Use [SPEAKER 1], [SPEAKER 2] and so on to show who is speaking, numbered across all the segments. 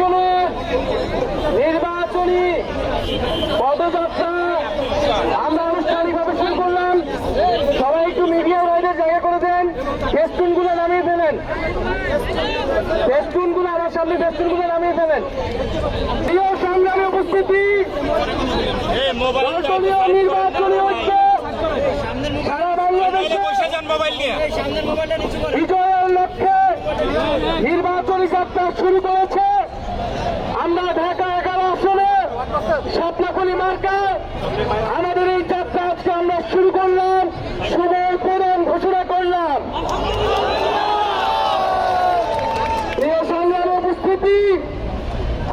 [SPEAKER 1] আসনে নির্বাচনী পদযাত্রা আমরা আনুষ্ঠানিকভাবে শুরু করলাম। সবাই একটু মিডিয়া বাইরের জায়গা করে দেন, ফেস্টুনগুলো নামিয়ে ফেলেন, ফেস্টুনগুলো আমার সামনে ফেস্টুনগুলো নামিয়ে ফেলেন। প্রিয় সংগ্রামী উপস্থিতি, নির্বাচনী ঐক্য সারা বাংলাদেশে বিজয়ের লক্ষ্যে নির্বাচনী যাত্রা শুরু করেছে। আমরা ঢাকা 11 আসনে শাপলাকলি মার্কায় আমাদের এই যাত্রা আজকে আমরা শুরু করলাম, শুভ উদ্বোধন ঘোষণা করলাম। প্রিয় সংগ্রামী উপস্থিতি,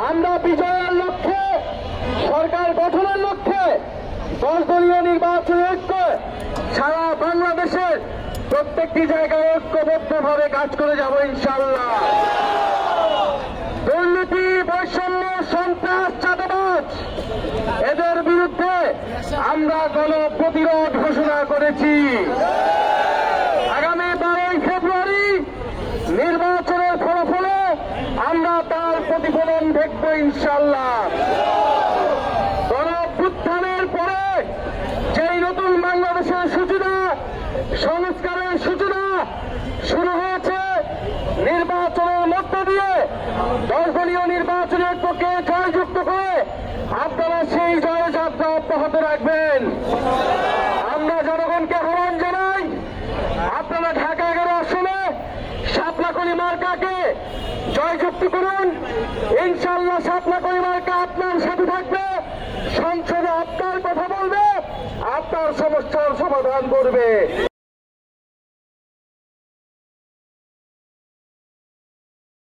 [SPEAKER 1] আমরা বিজয়ের লক্ষ্যে, সরকার গঠনের লক্ষ্যে 10 দলীয় নির্বাচনী ঐক্য সারা বাংলাদেশের প্রত্যেকটি জায়গায় ঐক্যবদ্ধভাবে কাজ করে যাব ইনশাআল্লাহ। দুর্নীতি, বৈষম্য, সন্ত্রাস, চাঁদাবাজ এদের বিরুদ্ধে আমরা গণপ্রতিরোধ ঘোষণা করেছি। আগামী 12 ফেব্রুয়ারি নির্বাচনের ফলাফলে আমরা তার প্রতিফলন দেখব ইনশাআল্লাহ। গণঅভ্যুত্থানের পরে যেই নতুন বাংলাদেশের সূচনা, সংস্কারের সূচনা শুরু হয়েছে নির্বাচনের মধ্য দিয়ে 10 দলীয় নির্বাচনী ঐক্যকে জয়যুক্ত করে আপনারা সেই জয়যাত্রা অব্যাহত রাখবেন। আমরা জনগণকে আহ্বান জানাই, আপনারা ঢাকা 11 আসনে শাপলাকলি মার্কাকে জয়যুক্ত করুন। ইনশাআল্লাহ শাপলাকলি মার্কা আপনার সাথে থাকবে, সংসদে আপনার কথা বলবে, আপনার সমস্যার সমাধান করবে।